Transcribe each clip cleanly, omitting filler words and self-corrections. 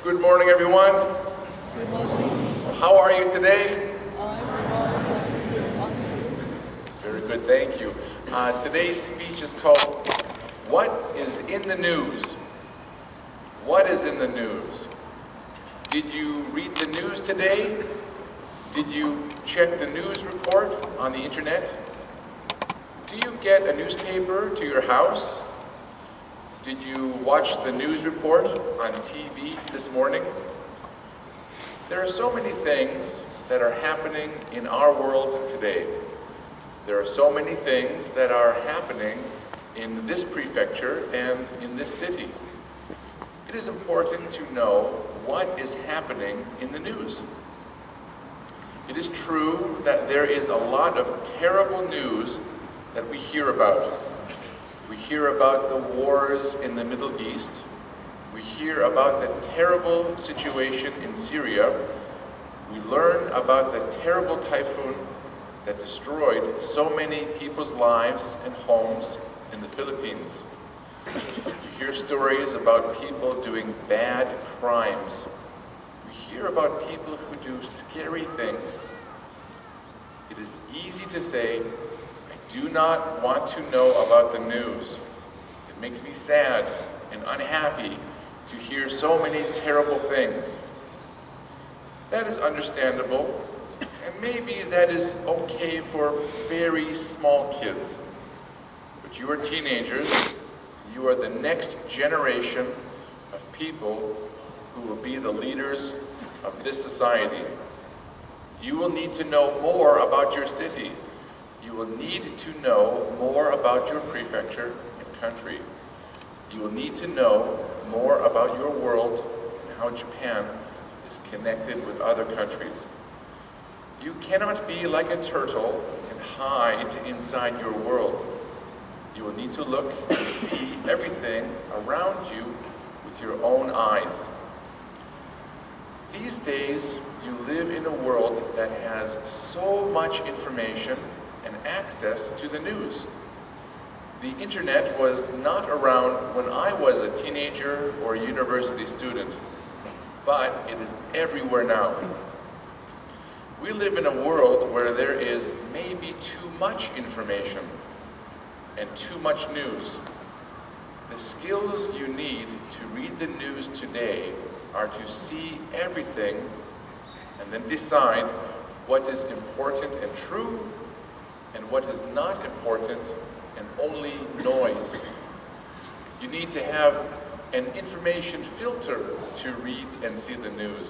Good morning, everyone. Good morning. How are you today? I'm Very good, thank you. Today's speech is called, What is in the News? What is in the news? Did you read the news today? Did you check the news report on the internet? Do you get a newspaper to your house? Did you watch the news report on TV this morning? There are so many things that are happening in our world today. There are so many things that are happening in this prefecture and in this city. It is important to know what is happening in the news. It is true that there is a lot of terrible news that we hear about. We hear about the wars in the Middle East. We hear about the terrible situation in Syria. We learn about the terrible typhoon that destroyed so many people's lives and homes in the Philippines. You hear stories about people doing bad crimes. We hear about people who do scary things. It is easy to say, I do not want to know about the news. It makes me sad and unhappy to hear so many terrible things. That is understandable, and maybe that is okay for very small kids. But you are teenagers. You are the next generation of people who will be the leaders of this society. You will need to know more about your city. You will need to know more about your prefecture and country. You will need to know more about your world and how Japan is connected with other countries. You cannot be like a turtle and hide inside your world. You will need to look and see everything around you with your own eyes. These days, you live in a world that has so much information and access to the news. The internet was not around when I was a teenager or a university student, but it is everywhere now. We live in a world where there is maybe too much information and too much news. The skills you need to read the news today are to see everything and then decide what is important and true and what is not important and only noise. You need to have an information filter to read and see the news.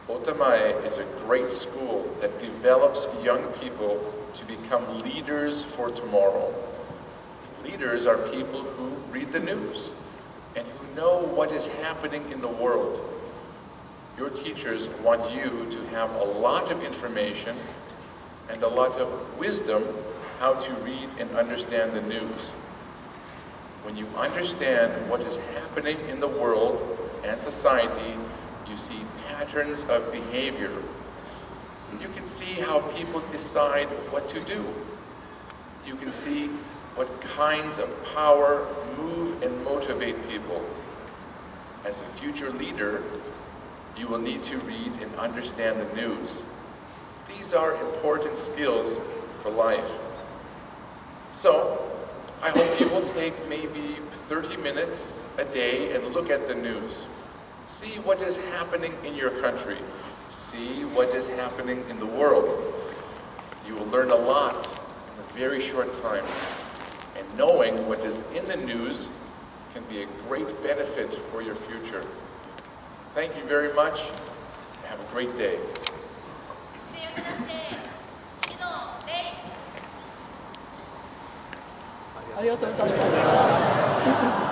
Otamae is a great school that develops young people to become leaders for tomorrow. Leaders are people who read the news and who know what is happening in the world. Your teachers want you to have a lot of information and a lot of wisdom how to read and understand the news. When you understand what is happening in the world and society, you see patterns of behavior. You can see how people decide what to do. You can see what kinds of power move and motivate people. As a future leader, you will need to read and understand the news. These are important skills for life. So, I hope you will take maybe 30 minutes a day and look at the news. See what is happening in your country. See what is happening in the world. You will learn a lot in a very short time. And knowing what is in the news can be a great benefit for your future. Thank you very much. Have a great day. ありがとうございます。